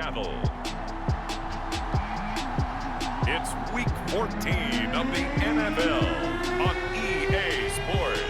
battle. It's week 14 of the NFL on EA Sports.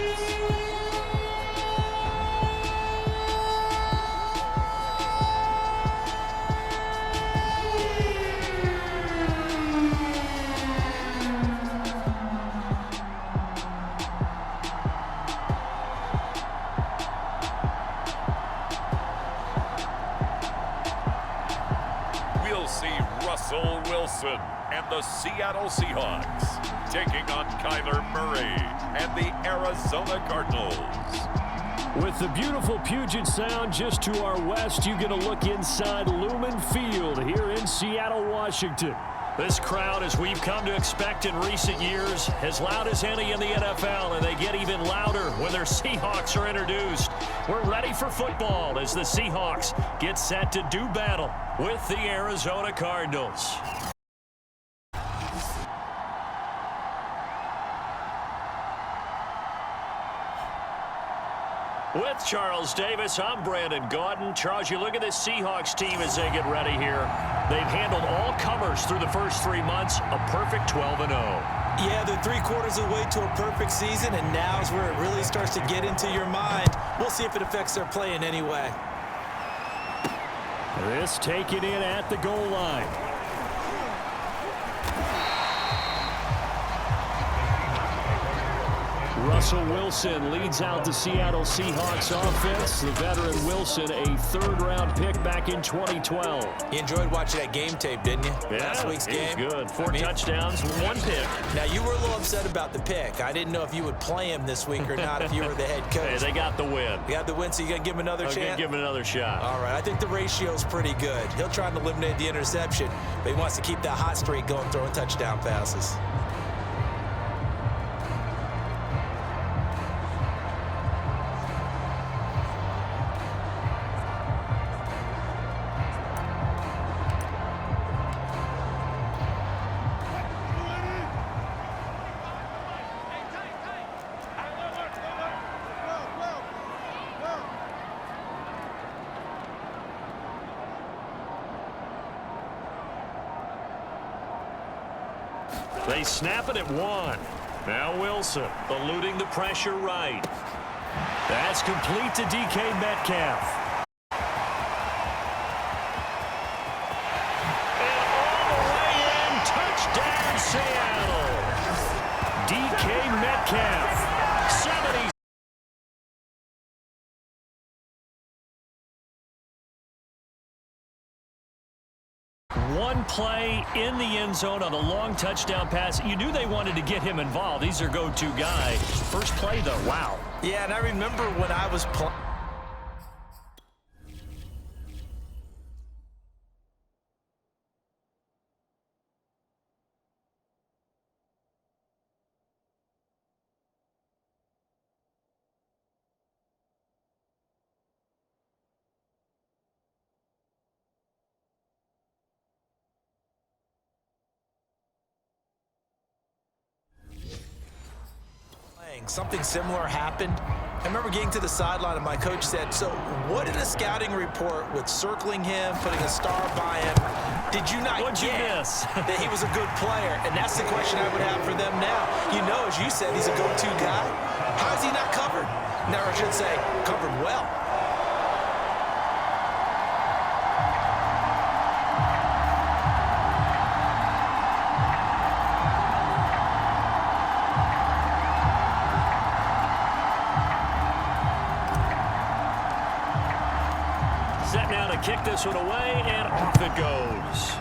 We'll see Russell Wilson and the Seattle Seahawks taking on Kyler Murray and the Arizona Cardinals. With the beautiful Puget Sound just to our west, you get a look inside Lumen Field here in Seattle, Washington. This crowd, as we've come to expect in recent years, as loud as any in the NFL, and they get even louder when their Seahawks are introduced. We're ready for football as the Seahawks get set to do battle with the Arizona Cardinals. With Charles Davis, I'm Brandon Gaudin. Charles, you look at this Seahawks team as they get ready here. They've handled all comers through the first 3 months, a perfect 12-0. Yeah, they're 3/4 of the way to a perfect season, and now is where it really starts to get into your mind. We'll see if it affects their play in any way. This taken in at the goal line. Russell Wilson leads out the Seattle Seahawks offense. The veteran Wilson, a third-round pick back in 2012. You enjoyed watching that game tape, didn't you? Yeah, Last week's game. Good. Four touchdowns, 1 pick. Now, you were a little upset about the pick. I didn't know if you would play him this week or not if you were the head coach. Hey, they got the win. You got the win, so you got to give him another chance? Give him another shot. All right, I think the ratio's pretty good. He'll try to eliminate the interception, but he wants to keep that hot streak going, throwing touchdown passes. They snap it at 1. Now Wilson eluding the pressure right. That's complete to DK Metcalf. And all the way in, touchdown Seattle. DK Metcalf, 70. One play in the end zone on a long touchdown pass. You knew they wanted to get him involved. He's their go-to guy. First play, though, wow. Yeah, and I remember when I was playing. Something similar happened. I remember getting to the sideline and my coach said, so what did a scouting report with circling him, putting a star by him, did you not get that he was a good player? And that's the question I would have for them now. You know, as you said, he's a go-to guy. How is he not covered? Now, I should say, covered well. Set now to kick this one away, and off it goes.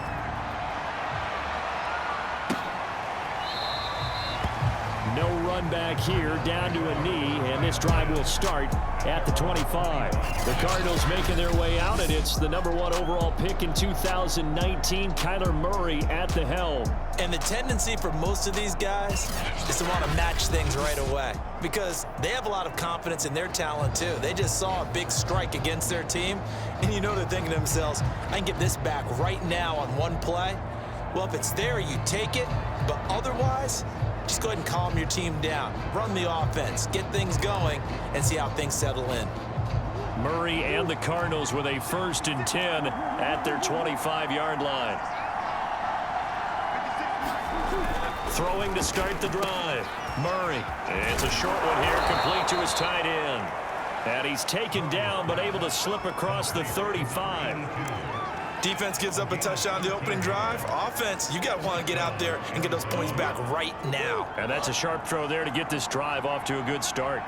No run back here, down to a knee, and this drive will start at the 25. The Cardinals making their way out, and it's the #1 overall pick in 2019, Kyler Murray at the helm. And the tendency for most of these guys is to want to match things right away because they have a lot of confidence in their talent too. They just saw a big strike against their team, and you know they're thinking to themselves, I can get this back right now on one play. Well, if it's there, you take it, but otherwise, just go ahead and calm your team down. Run the offense, get things going, and see how things settle in. Murray and the Cardinals with a 1st and 10 at their 25-yard line. Throwing to start the drive. Murray. It's a short one here, complete to his tight end. And he's taken down, but able to slip across the 35. Defense gives up a touchdown the opening drive. Offense, you got to want to get out there and get those points back right now. And that's a sharp throw there to get this drive off to a good start.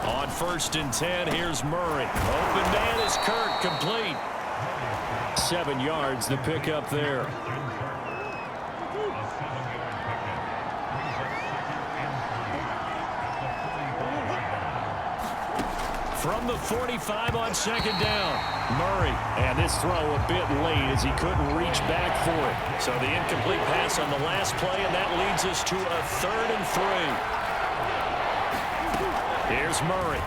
On 1st and 10, here's Murray. Open man is Kirk, complete. 7 yards, the pickup there. From the 45 on 2nd down, Murray. And this throw a bit late as he couldn't reach back for it. So the incomplete pass on the last play, and that leads us to a 3rd and 3. Here's Murray.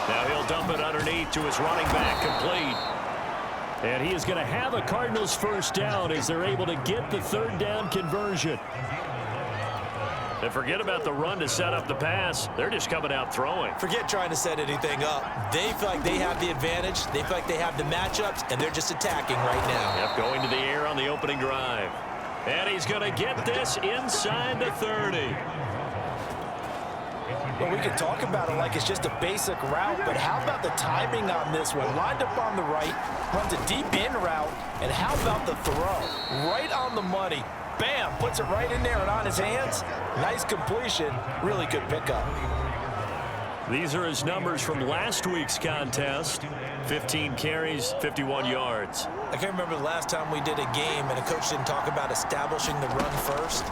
Now he'll dump it underneath to his running back, complete. And he is going to have a Cardinals 1st down as they're able to get the 3rd down conversion. And forget about the run to set up the pass. They're just coming out throwing. Forget trying to set anything up. They feel like they have the advantage. They feel like they have the matchups, and they're just attacking right now. Yep, going to the air on the opening drive. And he's going to get this inside the 30. Well, we can talk about it like it's just a basic route, but how about the timing on this one? Lined up on the right, runs a deep in route, and how about the throw? Right on the money. Bam, puts it right in there and on his hands. Nice completion. Really good pickup. These are his numbers from last week's contest. 15 carries, 51 yards. I can't remember the last time we did a game and a coach didn't talk about establishing the run first.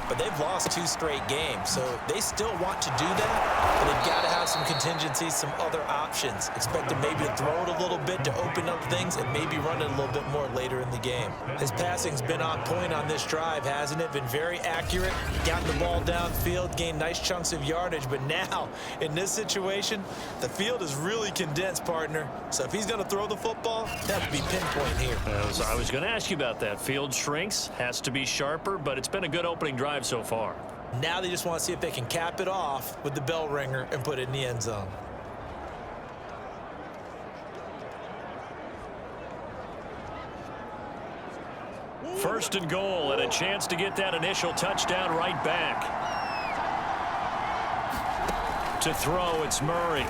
But they've lost 2 straight games, so they still want to do that, but they've got to have some contingencies, some other options. Expect them maybe to throw it a little bit to open up things and maybe run it a little bit more later in the game. His passing's been on point on this drive, hasn't it? Been very accurate, gotten the ball downfield, gained nice chunks of yardage, but now, in this situation, the field is really condensed, partner. So if he's going to throw the football, that would be pinpoint here. I was going to ask you about that. Field shrinks, has to be sharper, but it's been a good opening drive so far. Now they just want to see if they can cap it off with the bell ringer and put it in the end zone. First and goal, and a chance to get that initial touchdown right back. To throw, it's Murray. And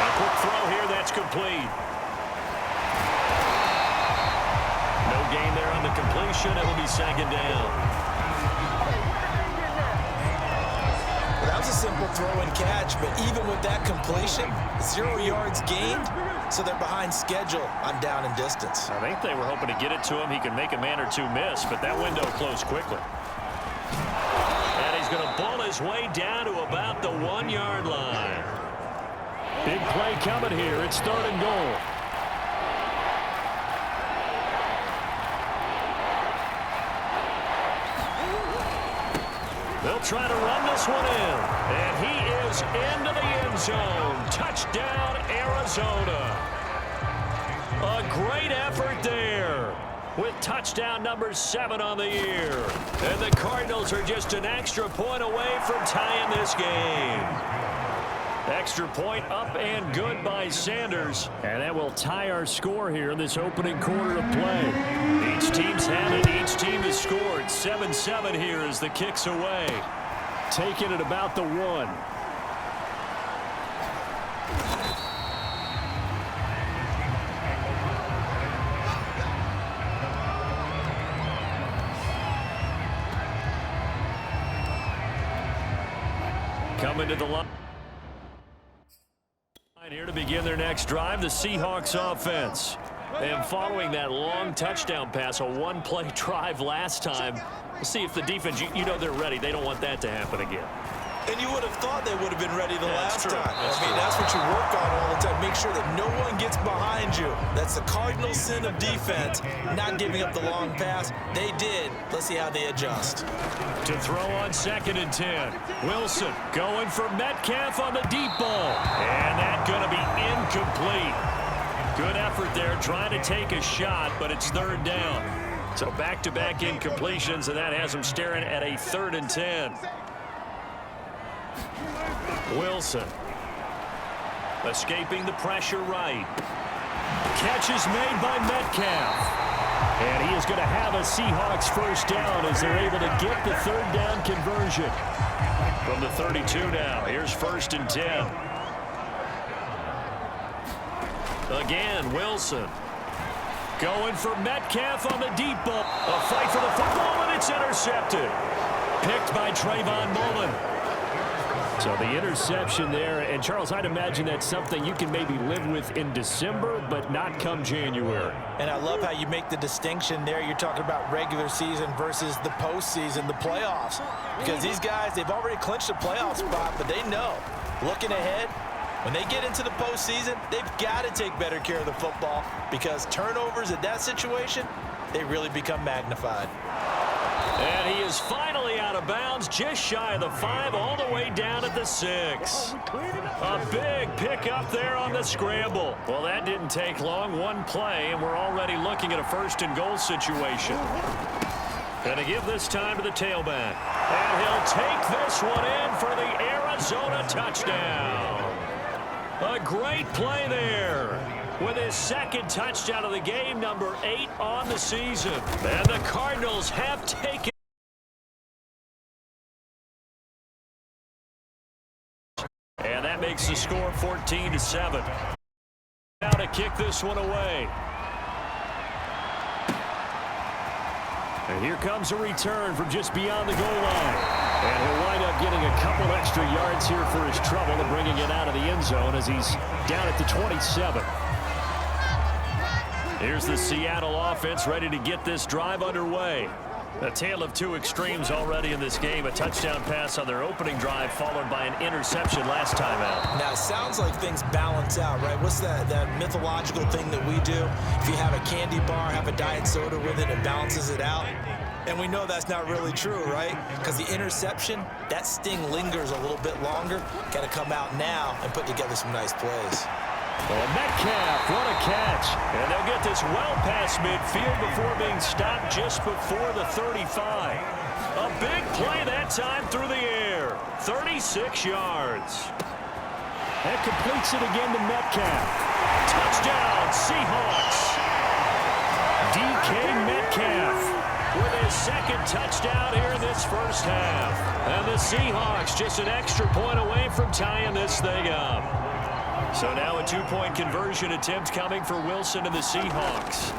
a quick throw here, that's complete. Gain there on the completion. It will be 2nd down. Well, that was a simple throw and catch, but even with that completion, 0 yards gained, so they're behind schedule on down and distance. I think they were hoping to get it to him. He could make a man or two miss, but that window closed quickly. And he's going to ball his way down to about the 1-yard line. Big play coming here. It's 3rd and goal. They'll try to run this one in. And he is into the end zone. Touchdown, Arizona. A great effort there with touchdown number 7 on the year. And the Cardinals are just an extra point away from tying this game. Extra point up and good by Sanders. And that will tie our score here in this opening quarter of play. Each team's had it. Each team has scored. 7-7 here as the kick's away. Taking it about the 1. Coming to the line here to begin their next drive, the Seahawks offense. And following that long touchdown pass, a 1-play drive last time, we'll see if the defense, you know they're ready. They don't want that to happen again. And you would have thought they would have been ready the last time. That's what you work on all the time. Make sure that no one gets behind you. That's the cardinal sin of defense, not giving up the long pass. They did. Let's see how they adjust. To throw on 2nd and 10. Wilson going for Metcalf on the deep ball. And that's going to be incomplete. Good effort there, trying to take a shot, but it's third down. So back-to-back incompletions, and that has them staring at a 3rd and 10. Wilson. Escaping the pressure right. Catch is made by Metcalf. And he is going to have a Seahawks first down as they're able to get the 3rd down conversion. From the 32 now, here's 1st and 10. Again, Wilson. Going for Metcalf on the deep ball. A fight for the football, and it's intercepted. Picked by Trayvon Mullen. So the interception there, and Charles, I'd imagine that's something you can maybe live with in December, but not come January. And I love how you make the distinction there. You're talking about regular season versus the postseason, the playoffs. Because these guys, they've already clinched a playoff spot, but they know, looking ahead, when they get into the postseason, they've got to take better care of the football because turnovers in that situation, they really become magnified. And he is finally out of bounds, just shy of the 5, all the way down at the 6. A big pickup there on the scramble. Well, that didn't take long, one play, and we're already looking at a 1st and goal situation. Going to give this time to the tailback. And he'll take this one in for the Arizona touchdown. A great play there. With his 2nd touchdown of the game, number 8 on the season. And the Cardinals have taken. And that makes the score 14-7. Now to kick this one away. And here comes a return from just beyond the goal line. And he'll wind up getting a couple extra yards here for his trouble and bringing it out of the end zone as he's down at the 27. Here's the Seattle offense ready to get this drive underway. A tale of two extremes already in this game. A touchdown pass on their opening drive followed by an interception last time out. Now, it sounds like things balance out, right? What's that mythological thing that we do? If you have a candy bar, have a diet soda with it, it balances it out. And we know that's not really true, right? Because the interception, that sting lingers a little bit longer. Got to come out now and put together some nice plays. Well, Metcalf, what a catch. And they'll get this well past midfield before being stopped just before the 35. A big play that time through the air. 36 yards. That completes it again to Metcalf. Touchdown, Seahawks. DK Metcalf with his 2nd touchdown here in this first half. And the Seahawks just an extra point away from tying this thing up. So now a 2-point conversion attempt coming for Wilson and the Seahawks.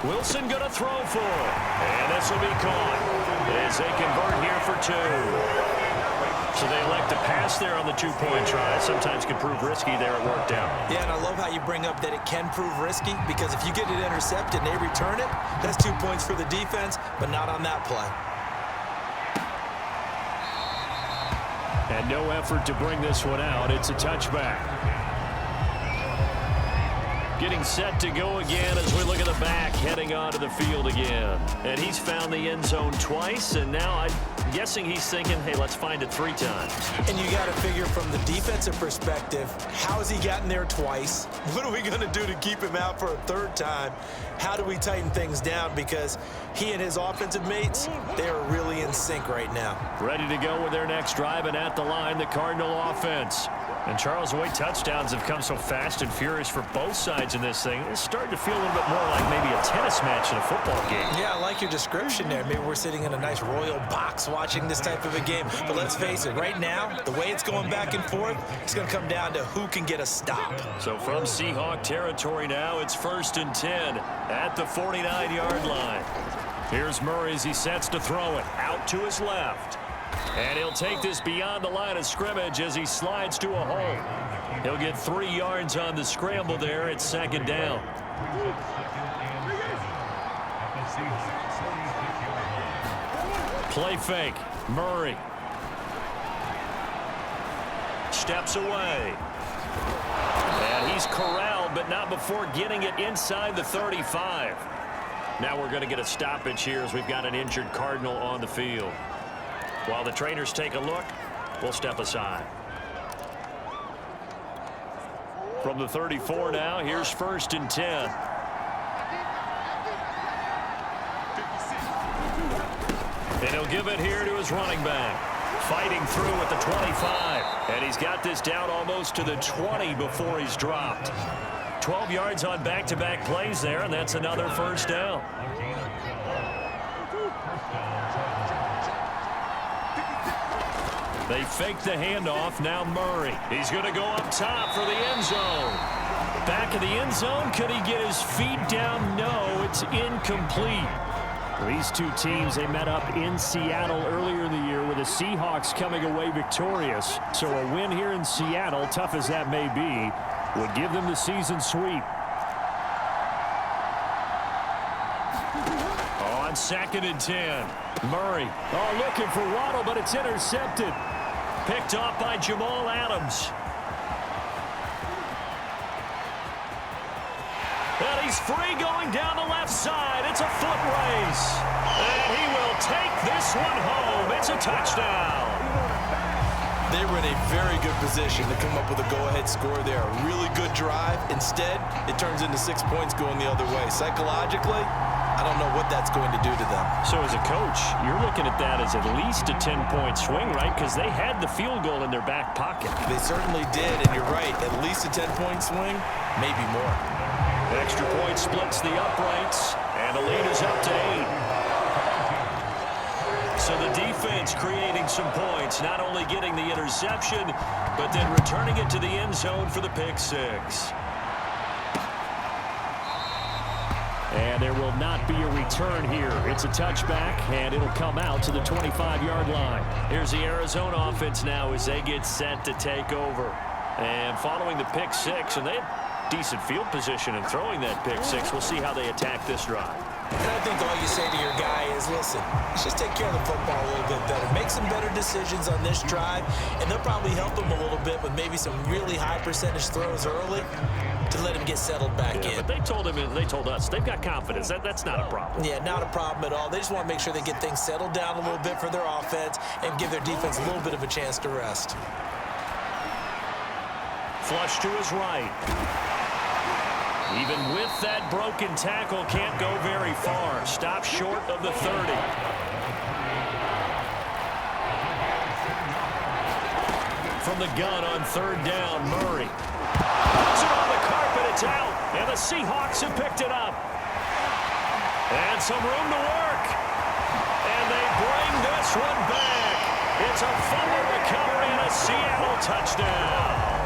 Wilson going to throw for it. And this will be caught as they convert here for 2. So they elect to pass there on the 2-point try. Sometimes can prove risky there. It worked out. Yeah, and I love how you bring up that it can prove risky because if you get it intercepted and they return it, that's 2 points for the defense, but not on that play. And no effort to bring this one out. It's a touchback. Getting set to go again as we look at the back, heading onto the field again. And he's found the end zone twice, and now I'm guessing he's thinking, hey, let's find it 3 times. And you got to figure from the defensive perspective, how has he gotten there twice? What are we going to do to keep him out for a 3rd time? How do we tighten things down? Because he and his offensive mates, they are really in sync right now. Ready to go with their next drive, and at the line, the Cardinal offense. And Charles, the way touchdowns have come so fast and furious for both sides in this thing, it's starting to feel a little bit more like maybe a tennis match in a football game. Yeah, I like your description there. Maybe we're sitting in a nice royal box watching this type of a game. But let's face it, right now, the way it's going back and forth, it's going to come down to who can get a stop. So from Seahawk territory now, it's 1st and 10 at the 49-yard line. Here's Murray as he sets to throw it out to his left. And he'll take this beyond the line of scrimmage as he slides to a hole. He'll get 3 yards on the scramble there. It's 2nd down. Play fake. Murray. Steps away. And he's corralled, but not before getting it inside the 35. Now we're going to get a stoppage here as we've got an injured Cardinal on the field. While the trainers take a look, we'll step aside. From the 34 now, here's 1st and 10. And he'll give it here to his running back. Fighting through at the 25. And he's got this down almost to the 20 before he's dropped. 12 yards on back-to-back plays there, and that's another 1st down. They fake the handoff. Now Murray. He's going to go up top for the end zone. Back of the end zone. Could he get his feet down? No, it's incomplete. These two teams, they met up in Seattle earlier in the year with the Seahawks coming away victorious. So a win here in Seattle, tough as that may be, would give them the season sweep. On 2nd and 10, Murray. Oh, looking for Waddle, but it's intercepted. Picked off by Jamal Adams. And he's free going down the left side. It's a foot race. And he will take this one home. It's a touchdown. They were in a very good position to come up with a go-ahead score there. A really good drive. Instead, it turns into 6 points going the other way. Psychologically, I don't know what that's going to do to them. So as a coach, you're looking at that as at least a 10-point swing, right? Because they had the field goal in their back pocket. They certainly did, and you're right. At least a 10-point swing, maybe more. Extra point splits the uprights, and the lead is up to 8. So the defense creating some points, not only getting the interception, but then returning it to the end zone for the pick six. And there will not be a return here. It's a touchback, and it'll come out to the 25-yard line. Here's the Arizona offense now as they get set to take over. And following the pick six, and they had decent field position in throwing that pick six. We'll see how they attack this drive. And I think all you say to your guy is, listen, let's just take care of the football a little bit better. Make some better decisions on this drive, and they'll probably help him a little bit with maybe some really high percentage throws early to let him get settled back in. But they told him, and they told us, they've got confidence. That's not a problem. Yeah, not a problem at all. They just want to make sure they get things settled down a little bit for their offense and give their defense a little bit of a chance to rest. Flush to his right. Even with that broken tackle, can't go very far. Stop short of the 30. From the gun on 3rd down, Murray. Puts it on the carpet, it's out. And the Seahawks have picked it up. And some room to work. And they bring this one back. It's a fumble recovery and a Seattle touchdown.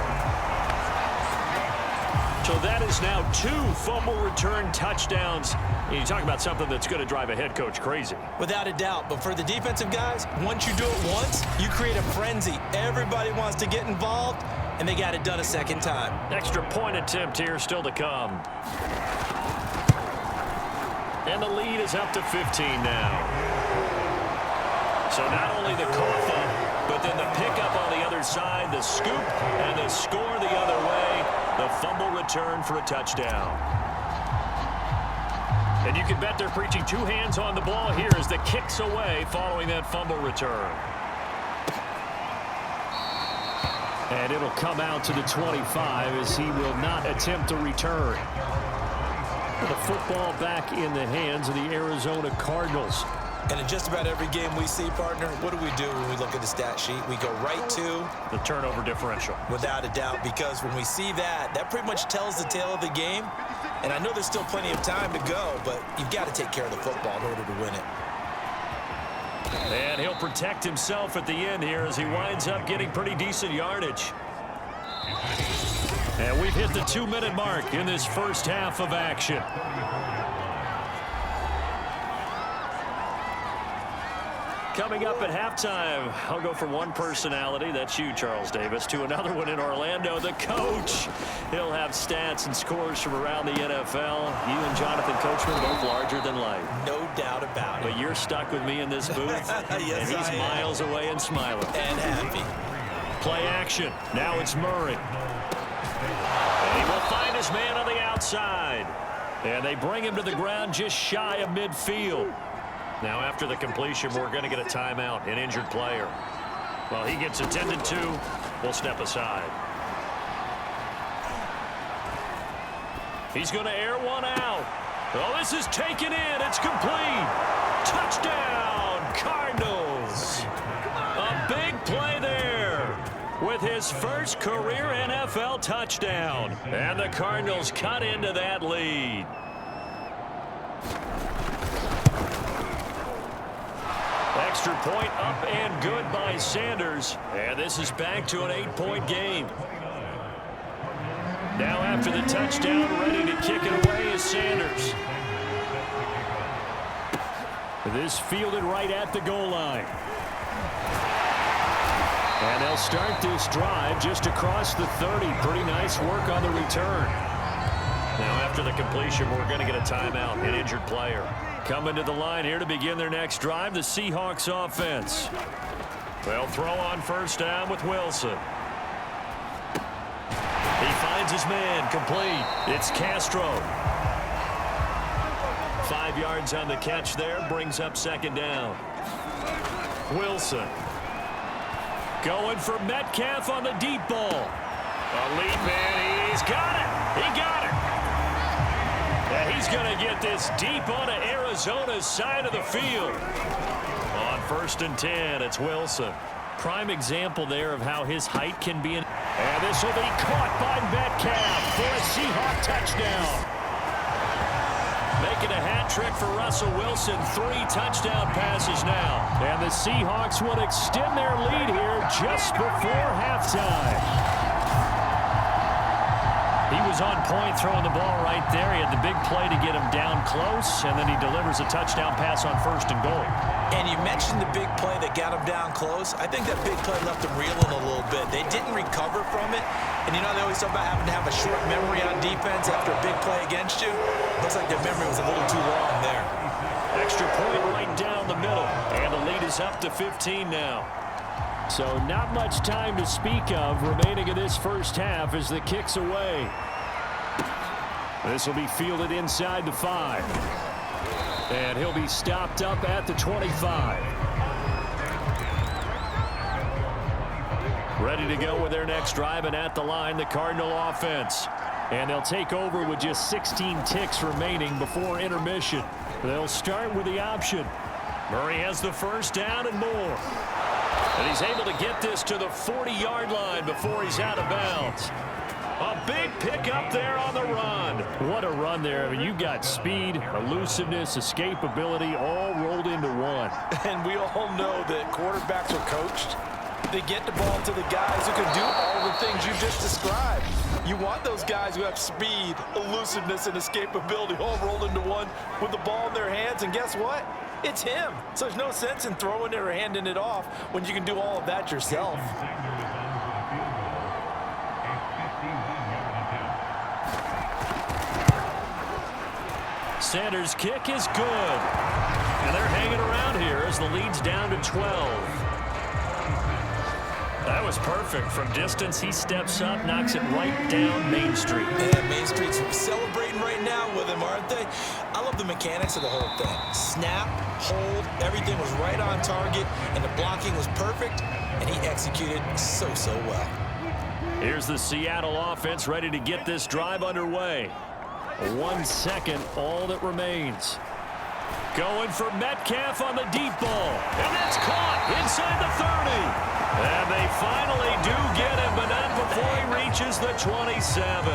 So that is now 2 fumble return touchdowns. You talk about something that's going to drive a head coach crazy. Without a doubt. But for the defensive guys, once you do it once, you create a frenzy. Everybody wants to get involved, and they got it done a second time. Extra point attempt here still to come. And the lead is up to 15 now. So not only the cough up, but then the pickup on the other side, the scoop, and the score the other way. The fumble return for a touchdown. And you can bet they're preaching 2 hands on the ball here as the kick's away following that fumble return. And it'll come out to the 25 as he will not attempt to return. The football back in the hands of the Arizona Cardinals. And in just about every game we see, partner, what do we do when we look at the stat sheet? We go right to the turnover differential. Without a doubt, because when we see that, that pretty much tells the tale of the game. And I know there's still plenty of time to go, but you've got to take care of the football in order to win it. And he'll protect himself at the end here as he winds up getting pretty decent yardage. And we've hit the 2-minute mark in this first half of action. Coming up at halftime, I'll go from one personality, that's you, Charles Davis, to another one in Orlando, the coach. He'll have stats and scores from around the NFL. You and Jonathan Coachman both larger than life. No doubt about it. But you're stuck with me in this booth, yes, and he's miles away and smiling. And happy. Play action. Now it's Murray. And he will find his man on the outside. And they bring him to the ground just shy of midfield. Now, after the completion, we're going to get a timeout, an injured player. Well, he gets attended to. We'll step aside. He's going to air one out. Oh, this is taken in. It's complete. Touchdown, Cardinals. A big play there with his first career NFL touchdown. And the Cardinals cut into that lead. Extra point up and good by Sanders. And this is back to an 8-point game. Now after the touchdown, ready to kick it away is Sanders. This fielded right at the goal line. And they'll start this drive just across the 30. Pretty nice work on the return. Now after the completion, we're going to get a timeout, an injured player. Coming to the line here to begin their next drive, the Seahawks offense. They'll throw on first down with Wilson. He finds his man, complete. It's Castro. 5 yards on the catch there, brings up second down. Wilson. Going for Metcalf on the deep ball. A lead man, he's got it. He got it. And he's going to get this deep onto Arizona's side of the field. On 1st and 10, it's Wilson. Prime example there of how his height can be. And this will be caught by Metcalf for a Seahawk touchdown. Making a hat trick for Russell Wilson. 3 touchdown passes now. And the Seahawks will extend their lead here just before halftime. He was on point throwing the ball right there. He had the big play to get him down close, and then he delivers a touchdown pass on 1st and goal. And you mentioned the big play that got him down close. I think that big play left him reeling a little bit. They didn't recover from it. And you know, they always talk about having to have a short memory on defense after a big play against you. Looks like their memory was a little too long there. Extra point right down the middle. And the lead is up to 15 now. So not much time to speak of remaining in this first half as the kick's away. This will be fielded inside the 5. And he'll be stopped up at the 25. Ready to go with their next drive, and at the line, the Cardinal offense. And they'll take over with just 16 ticks remaining before intermission. They'll start with the option. Murray has the first down and more. And he's able to get this to the 40-yard line before he's out of bounds. A big pickup there on the run. What a run there. I mean, you've got speed, elusiveness, escapability all rolled into one. And we all know that quarterbacks are coached. They get the ball to the guys who can do all the things you just described. You want those guys who have speed, elusiveness, and escapability all rolled into one with the ball in their hands. And guess what? It's him. So there's no sense in throwing it or handing it off when you can do all of that yourself. Sanders' kick is good. And they're hanging around here as the lead's down to 12. That was perfect. From distance, he steps up, knocks it right down Main Street. Yeah, Main Street's celebrating right now with him, aren't they? I love the mechanics of the whole thing. Snap, hold, everything was right on target, and the blocking was perfect, and he executed so well. Here's the Seattle offense ready to get this drive underway. 1 second, all that remains. Going for Metcalf on the deep ball. And that's caught inside the 30. And they finally do get him, but not before he reaches the 27.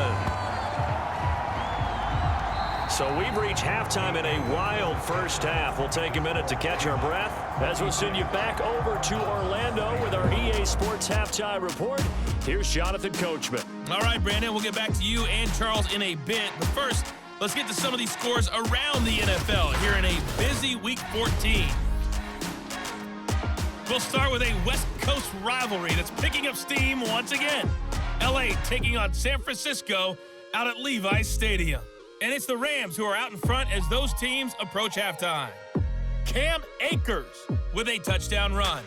So we've reached halftime in a wild first half. We'll take a minute to catch our breath as we'll send you back over to Orlando with our EA Sports Halftime Report. Here's Jonathan Coachman. All right, Brandon, we'll get back to you and Charles in a bit. But first, let's get to some of these scores around the NFL here in a busy Week 14. We'll start with a West Coast rivalry that's picking up steam once again. LA taking on San Francisco out at Levi's Stadium. And it's the Rams who are out in front as those teams approach halftime. Cam Akers with a touchdown run.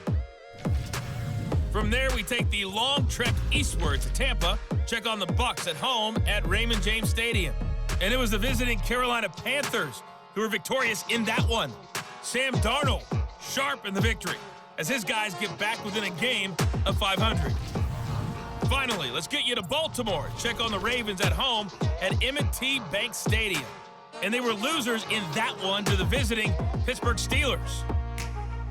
From there, we take the long trek eastward to Tampa, check on the Bucs at home at Raymond James Stadium. And it was the visiting Carolina Panthers who were victorious in that one. Sam Darnold, sharp in the victory, as his guys get back within a game of 500. Finally, let's get you to Baltimore. Check on the Ravens at home at M&T Bank Stadium. And they were losers in that one to the visiting Pittsburgh Steelers.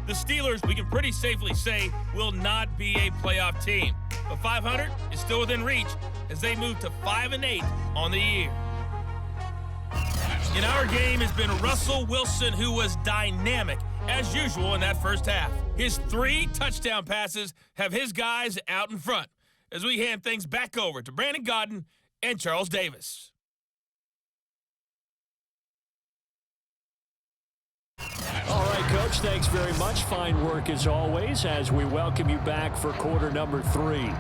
The Steelers, we can pretty safely say, will not be a playoff team. But 500 is still within reach as they move to 5-8 on the year. In our game has been Russell Wilson, who was dynamic, as usual, in that first half. His 3 touchdown passes have his guys out in front as we hand things back over to Brandon Godden and Charles Davis. All right, Coach, thanks very much. Fine work as always as we welcome you back for quarter number 3.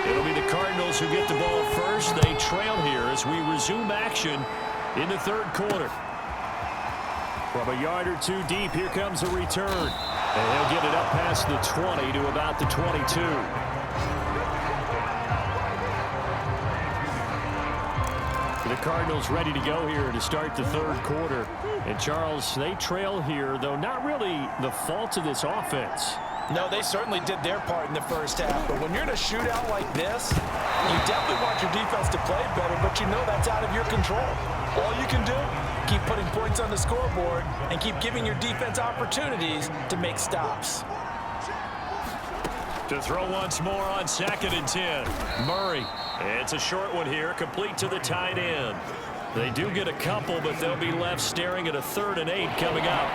It'll be the Cardinals who get the ball first. They trail here as we resume action in the third quarter. From a yard or 2 deep, here comes a return. And he'll get it up past the 20 to about the 22. The Cardinals ready to go here to start the third quarter. And Charles, they trail here, though not really the fault of this offense. No, they certainly did their part in the first half. But when you're in a shootout like this, you definitely want your defense to play better, but you know that's out of your control. All you can do, keep putting points on the scoreboard and keep giving your defense opportunities to make stops. To throw once more on 2nd and 10. Murray. It's a short one here, complete to the tight end. They do get a couple, but they'll be left staring at a 3rd and 8 coming up.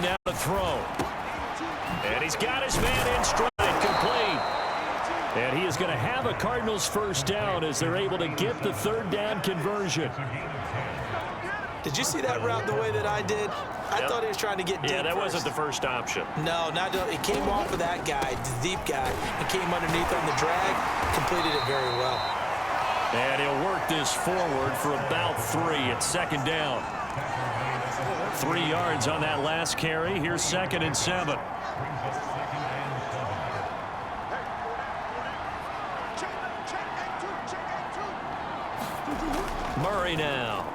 Now to throw. And he's got his man in stride, complete. And he is going to have a Cardinals first down as they're able to get the 3rd down conversion. Did you see that route the way that I did? I thought he was trying to get deep. Yeah, that first. wasn't the first option. No, it came off of that guy, the deep guy. It came underneath on the drag, completed it very well. And he'll work this forward for about 3 at 2nd down. 3 yards on that last carry. Here's 2nd and 7. Murray now.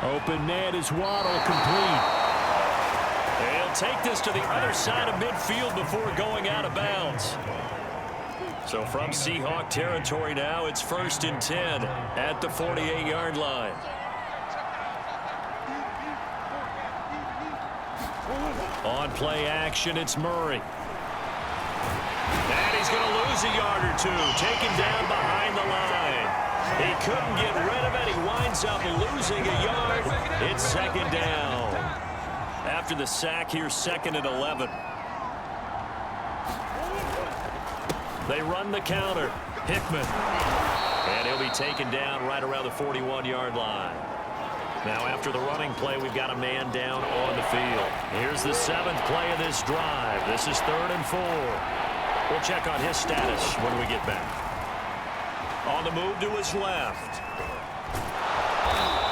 Open man is Waddle, complete. He'll take this to the other side of midfield before going out of bounds. So from Seahawk territory now, it's 1st and 10 at the 48-yard line. On play action, it's Murray. And he's going to lose a yard or 2, taken down behind the line. He couldn't get rid of it. He winds up losing a yard. It's 2nd down. After the sack, here's 2nd and 11. They run the counter. Hickman. And he'll be taken down right around the 41-yard line. Now, after the running play, we've got a man down on the field. Here's the 7th play of this drive. This is 3rd and 4. We'll check on his status when we get back. On the move to his left.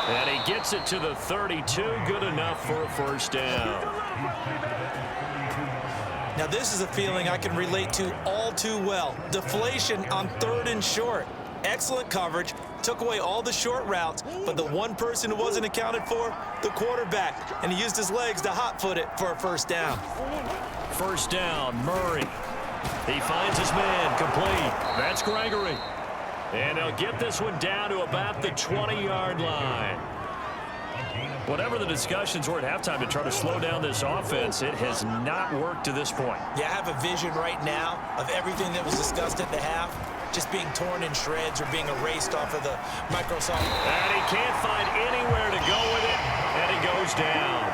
And he gets it to the 32. Good enough for a first down. Now, this is a feeling I can relate to all too well. Deflation on 3rd and short. Excellent coverage. Took away all the short routes, but the one person who wasn't accounted for, the quarterback. And he used his legs to hot-foot it for a first down. First down, Murray. He finds his man, complete. That's Gregory. And he'll get this one down to about the 20-yard line. Whatever the discussions were at halftime to try to slow down this offense, it has not worked to this point. Yeah, I have a vision right now of everything that was discussed at the half just being torn in shreds or being erased off of the Microsoft. And he can't find anywhere to go with it, and he goes down.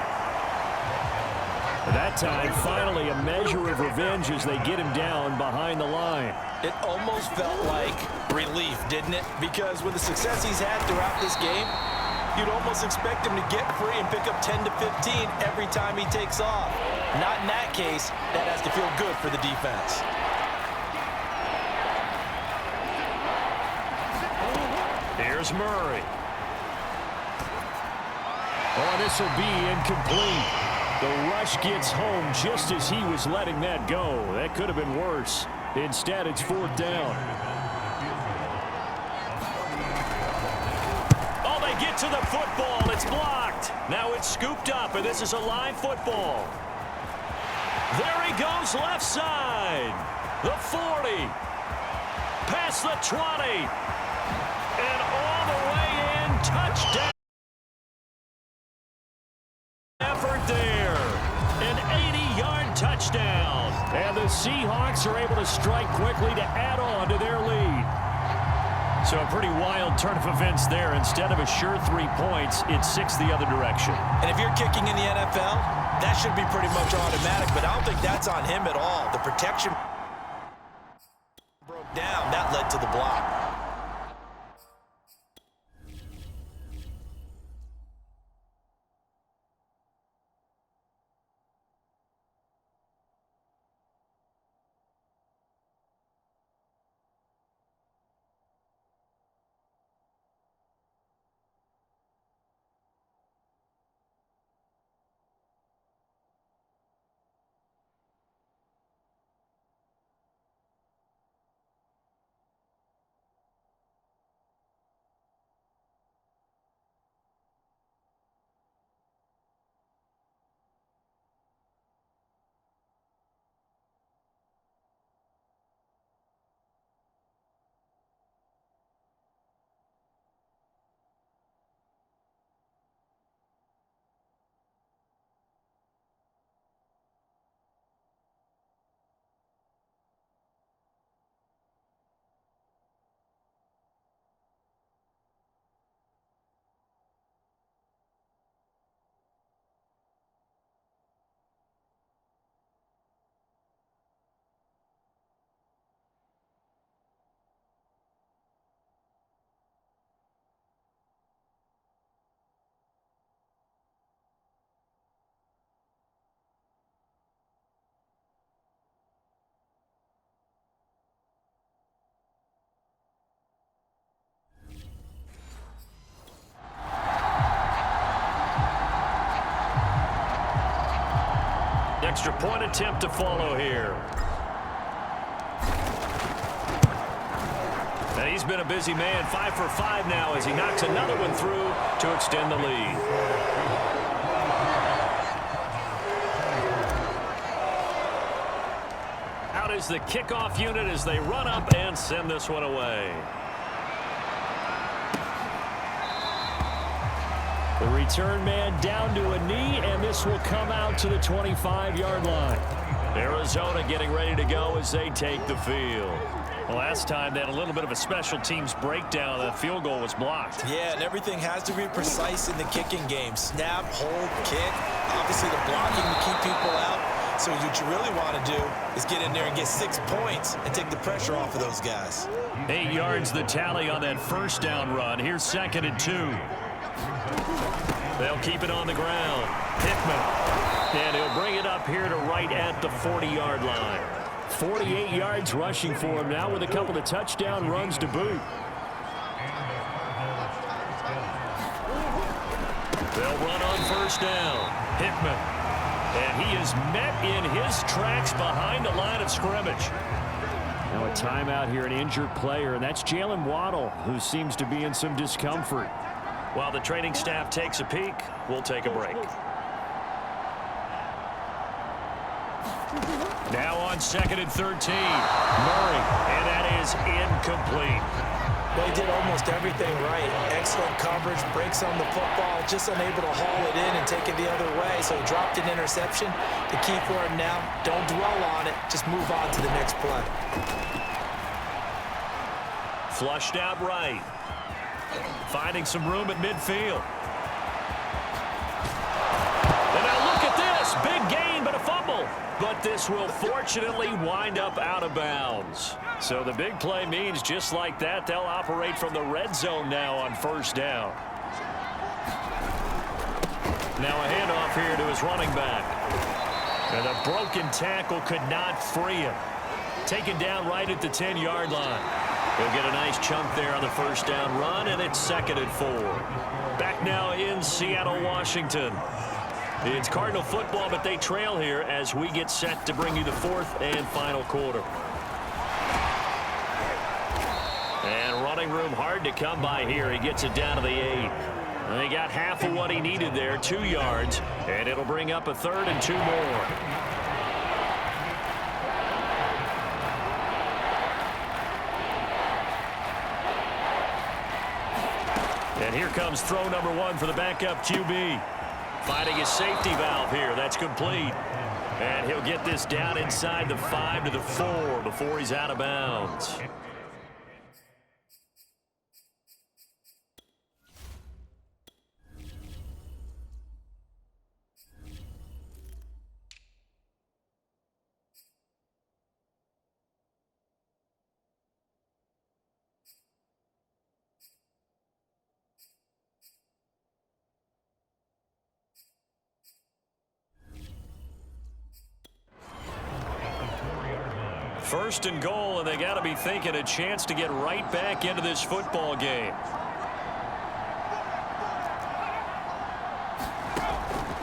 That time, finally, a measure of revenge as they get him down behind the line. It almost felt like relief, didn't it? Because with the success he's had throughout this game, you'd almost expect him to get free and pick up 10 to 15 every time he takes off. Not in that case. That has to feel good for the defense. Here's Murray. Oh, this will be incomplete. The rush gets home just as he was letting that go. That could have been worse. Instead, it's 4th down. Oh, they get to the football. It's blocked. Now it's scooped up, and this is a live football. There he goes left side. The 40. Past the 20. And all the way in. Touchdown. Effort there. An 80-yard touchdown. And the Seahawks are able to strike quickly to add on to their lead. So a pretty wild turn of events there. Instead of a sure 3 points, it's 6 the other direction. And if you're kicking in the NFL, that should be pretty much automatic, but I don't think that's on him at all. The protection broke down. That led to the block. Extra point attempt to follow here. And he's been a busy man. 5 for 5 now as he knocks another one through to extend the lead. Out is the kickoff unit as they run up and send this one away. The return man down to a knee, and this will come out to the 25-yard line. Arizona getting ready to go as they take the field. Well, last time they had a little bit of a special teams breakdown. The field goal was blocked. Yeah, and everything has to be precise in the kicking game. Snap, hold, kick. Obviously, the blocking to keep people out. So what you really want to do is get in there and get 6 points and take the pressure off of those guys. 8 yards the tally on that first down run. Here's 2nd and 2. They'll keep it on the ground. Hickman. And he'll bring it up here to right at the 40-yard line. 48 yards rushing for him now with a couple of touchdown runs to boot. They'll run on first down. Hickman. And he is met in his tracks behind the line of scrimmage. Now a timeout here, an injured player, and that's Jalen Waddle, who seems to be in some discomfort. While the training staff takes a peek, we'll take a break. Now on 2nd and 13, Murray, and that is incomplete. Well, he did almost everything right. Excellent coverage, breaks on the football, just unable to haul it in and take it the other way, so he dropped an interception. The key for him now, don't dwell on it, just move on to the next play. Flushed out right. Finding some room at midfield. And now look at this. Big gain, but a fumble. But this will fortunately wind up out of bounds. So the big play means just like that, they'll operate from the red zone now on first down. Now a handoff here to his running back. And a broken tackle could not free him. Taken down right at the 10-yard line. He'll get a nice chunk there on the first down run, and it's 2nd and 4. Back now in Seattle, Washington. It's Cardinal football, but they trail here as we get set to bring you the fourth and final quarter. And running room hard to come by here. He gets it down to the 8. And he got half of what he needed there, 2 yards, and it'll bring up a 3rd and 2 more. And here comes throw number 1 for the backup QB. Finding his safety valve here. That's complete. And he'll get this down inside the 5 to the 4 before he's out of bounds. First and goal, and they got to be thinking a chance to get right back into this football game.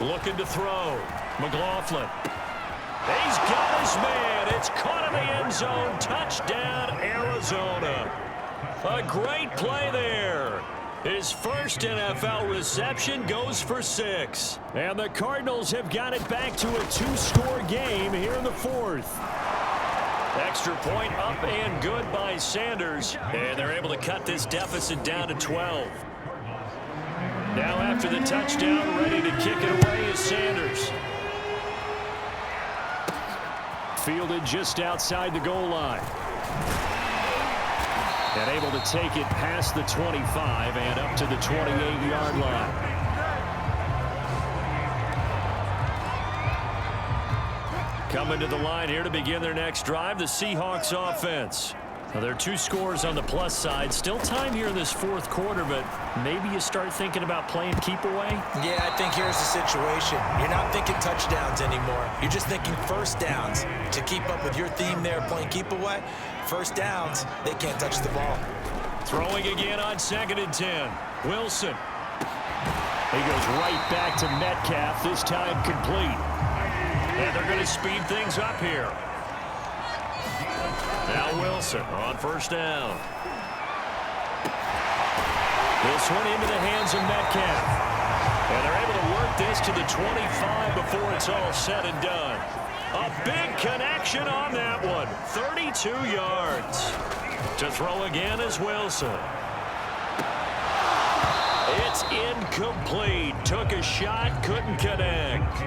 Looking to throw. McLaughlin. He's got his man. It's caught in the end zone. Touchdown, Arizona. A great play there. His first NFL reception goes for 6. And the Cardinals have got it back to a 2-score game here in the 4th. Extra point up and good by Sanders. And they're able to cut this deficit down to 12. Now after the touchdown, ready to kick it away is Sanders. Fielded just outside the goal line. And able to take it past the 25 and up to the 28-yard line. Coming to the line here to begin their next drive, the Seahawks offense. Now, there are 2 scores on the plus side. Still time here in this 4th quarter, but maybe you start thinking about playing keep away? Yeah, I think here's the situation. You're not thinking touchdowns anymore. You're just thinking first downs. To keep up with your theme there, playing keep away, first downs, they can't touch the ball. Throwing again on 2nd and 10. Wilson. He goes right back to Metcalf, this time complete. And they're going to speed things up here. Now Wilson on first down. This one into the hands of Metcalf. And they're able to work this to the 25 before it's all said and done. A big connection on that one. 32 yards. To throw again is Wilson. It's incomplete. Took a shot, couldn't connect.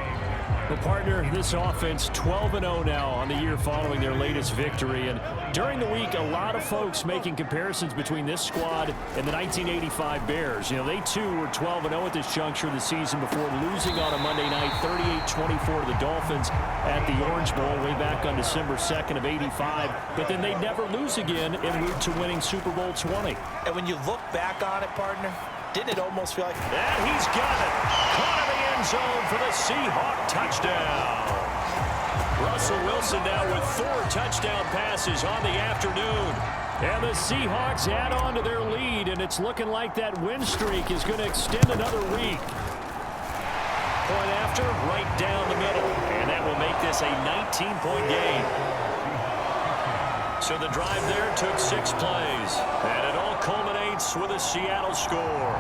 Well, partner, this offense 12-0 now on the year following their latest victory. And during the week, a lot of folks making comparisons between this squad and the 1985 Bears. You know, they too were 12-0 at this juncture of the season before losing on a Monday night 38-24 to the Dolphins at the Orange Bowl way back on December 2nd of 85. But then they'd never lose again en route to winning Super Bowl 20. And when you look back on it, partner, didn't it almost feel like... And he's got it. Caught in the end zone for the Seahawk touchdown. Russell Wilson now with 4 touchdown passes on the afternoon. And the Seahawks add on to their lead, and it's looking like that win streak is going to extend another week. Point after, right down the middle. And that will make this a 19-point game. So the drive there took 6 plays. And it all culminates with a Seattle score.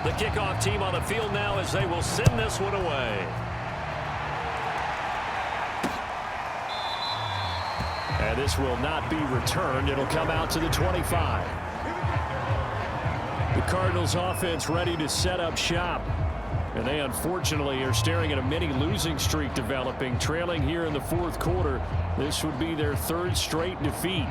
The kickoff team on the field now as they will send this one away. And this will not be returned. It'll come out to the 25. The Cardinals offense ready to set up shop. And they unfortunately are staring at a mini losing streak developing, trailing here in the 4th quarter. This would be their 3rd straight defeat.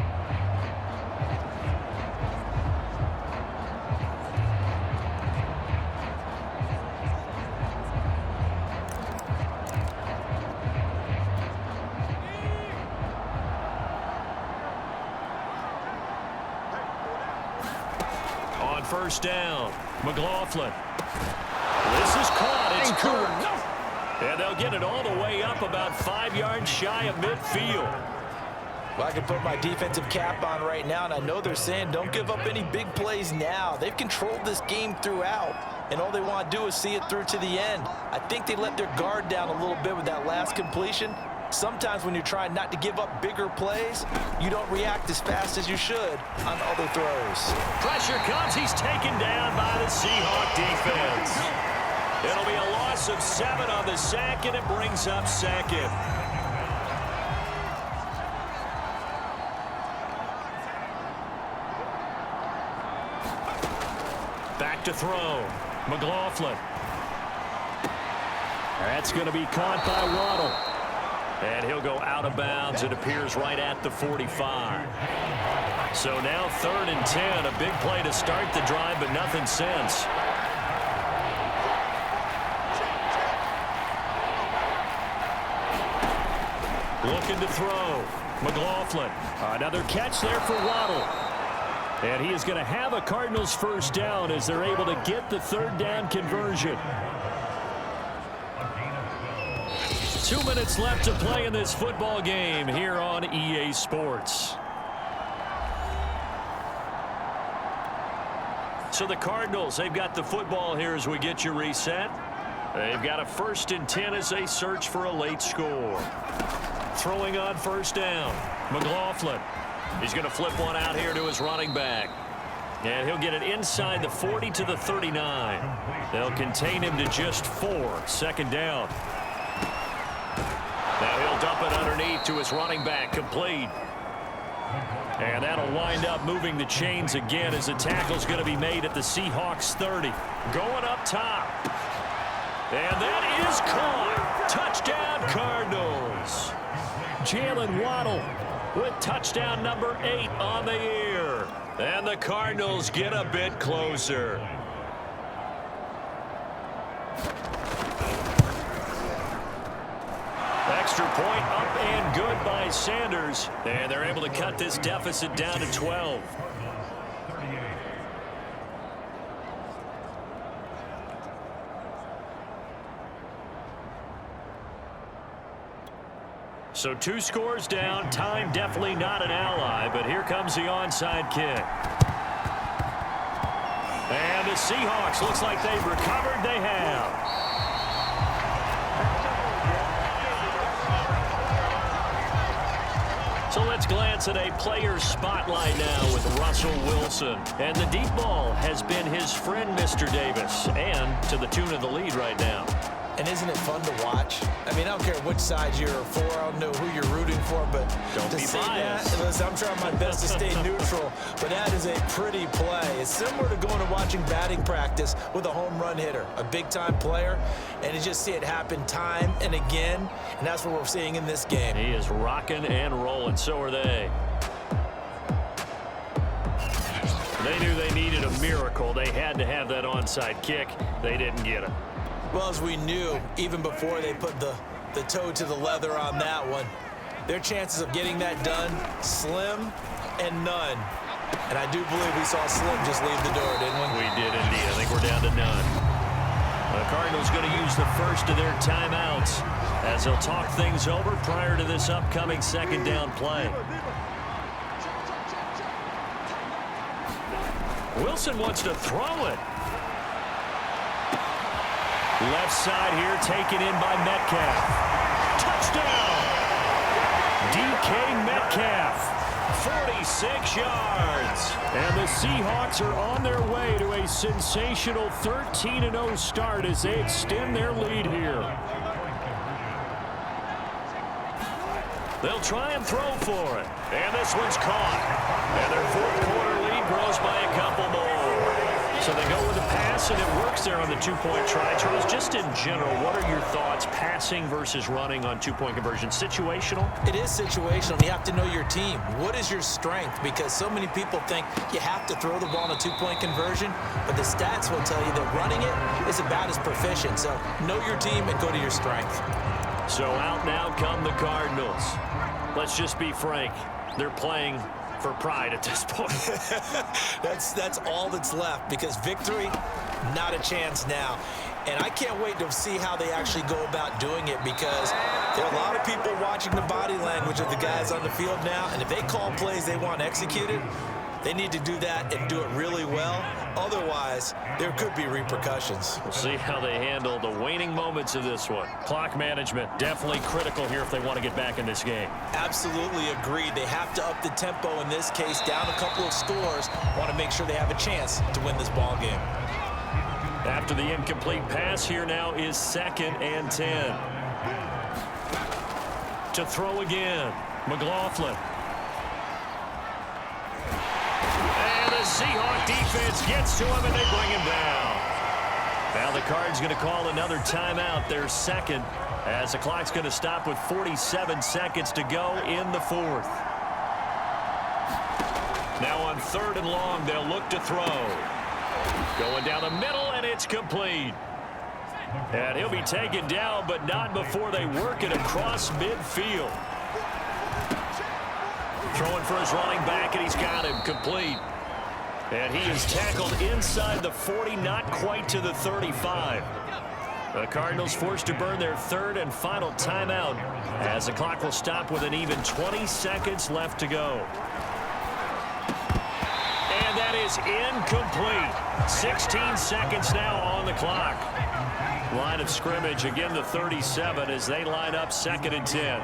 On first down, McLaughlin. This is caught. It's Kirk. And they'll get it all the way up about 5 yards shy of midfield. Well, I can put my defensive cap on right now, and I know they're saying don't give up any big plays now. They've controlled this game throughout, and all they want to do is see it through to the end. I think they let their guard down a little bit with that last completion. Sometimes when you're trying not to give up bigger plays, you don't react as fast as you should on other throws. Pressure comes. He's taken down by the Seahawk defense. It'll be a loss of 7 on the sack, and it brings up second. Back to throw. McLaughlin. That's going to be caught by Waddle. And he'll go out of bounds. It appears right at the 45. So now 3rd and 10. A big play to start the drive, but nothing since. Looking to throw. McLaughlin. Another catch there for Waddle. And he is going to have a Cardinals first down as they're able to get the 3rd down conversion. 2 minutes left to play in this football game here on EA Sports. So the Cardinals, they've got the football here as we get you reset. They've got a 1st and 10 as they search for a late score. Throwing on 1st down. McLaughlin. He's going to flip one out here to his running back. And he'll get it inside the 40 to the 39. They'll contain him to just 4. 2nd down. Now he'll dump it underneath to his running back, complete. And that'll wind up moving the chains again as the tackle's going to be made at the Seahawks 30. Going up top. And that is caught. Touchdown, Cardinals. Jalen Waddle with touchdown number 8 on the year. And the Cardinals get a bit closer. Extra point up and good by Sanders. And they're able to cut this deficit down to 12. So 2 scores down. Time definitely not an ally, but here comes the onside kick. And the Seahawks, looks like they've recovered. They have. So let's glance at a player spotlight now with Russell Wilson. And the deep ball has been his friend, Mr. Davis, and to the tune of the lead right now. And isn't it fun to watch? I mean, I don't care which side you're for. I don't know who you're rooting for, but don't to be say biased. that, listen, I'm trying my best to stay neutral, but that is a pretty play. It's similar to going and watching batting practice with a home run hitter, a big-time player, and you just see it happen time and again, and that's what we're seeing in this game. He is rocking and rolling. So are they. They knew they needed a miracle. They had to have that onside kick. They didn't get it. Well, as we knew, even before they put the toe to the leather on that one, their chances of getting that done, slim and none. And I do believe we saw Slim just leave the door, didn't we? We did indeed. I think we're down to none. The Cardinals going to use the first of their timeouts as they'll talk things over prior to this upcoming 2nd down play. Wilson wants to throw it. Left side here taken in by Metcalf. Touchdown! DK Metcalf, 46 yards. And the Seahawks are on their way to a sensational 13-0 start as they extend their lead here. They'll try and throw for it. And this one's caught. And their 4th quarter lead grows by a couple more. So they go with a pass, and it works there on the 2-point try. Charles, just in general, what are your thoughts passing versus running on 2-point conversion? Situational? It is situational. You have to know your team. What is your strength? Because so many people think you have to throw the ball in a 2-point conversion, but the stats will tell you that running it is about as proficient. So know your team and go to your strength. So out now come the Cardinals. Let's just be frank. They're playing for pride at this point. That's all that's left, because victory, not a chance now. And I can't wait to see how they actually go about doing it, because There are a lot of people watching the body language of the guys on the field now, and if they call plays they want executed, they need to do that and do it really well. Otherwise, there could be repercussions. We'll see how they handle the waning moments of this one. Clock management, definitely critical here if they want to get back in this game. Absolutely agreed. They have to up the tempo in this case, down a couple of scores. Want to make sure they have a chance to win this ball game. After the incomplete pass, here now is 2nd and 10. To throw again, McLaughlin. And the Seahawk defense gets to him, and they bring him down. Now the Cards going to call another timeout, their second, as the clock's going to stop with 47 seconds to go in the 4th. Now on 3rd and long, they'll look to throw. Going down the middle, and it's complete. And he'll be taken down, but not before they work it across midfield. Throwing for his running back, and he's got him complete. And he is tackled inside the 40, not quite to the 35. The Cardinals forced to burn their 3rd and final timeout as the clock will stop with an even 20 seconds left to go. And that is incomplete. 16 seconds now on the clock. Line of scrimmage, again the 37 as they line up 2nd and 10.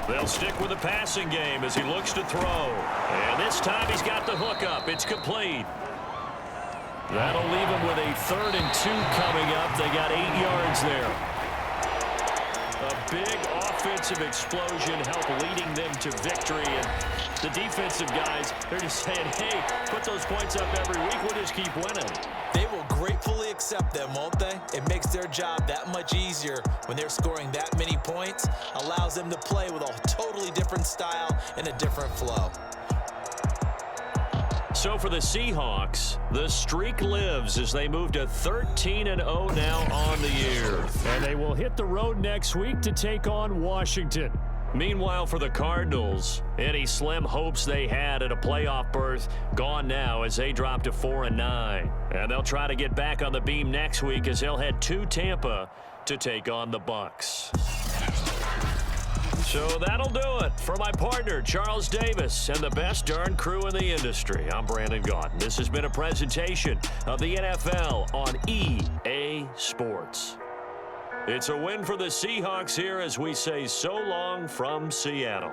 They'll stick with the passing game as he looks to throw. And this time he's got the hook up. It's complete. That'll leave him with a 3rd and 2 coming up. They got 8 yards there. A big offensive explosion helped leading them to victory. And the defensive guys, they're just saying, hey, put those points up every week. We'll just keep winning. They will gratefully accept them, won't they? It makes their job that much easier when they're scoring that many points. Allows them to play with a totally different style and a different flow. So for the Seahawks, the streak lives as they move to 13-0 now on the year. And they will hit the road next week to take on Washington. Meanwhile, for the Cardinals, any slim hopes they had at a playoff berth gone now as they drop to 4-9. And they'll try to get back on the beam next week as they'll head to Tampa to take on the Bucs. So that'll do it for my partner, Charles Davis, and the best darn crew in the industry. I'm Brandon Gaudin. This has been a presentation of the NFL on EA Sports. It's a win for the Seahawks here as we say so long from Seattle.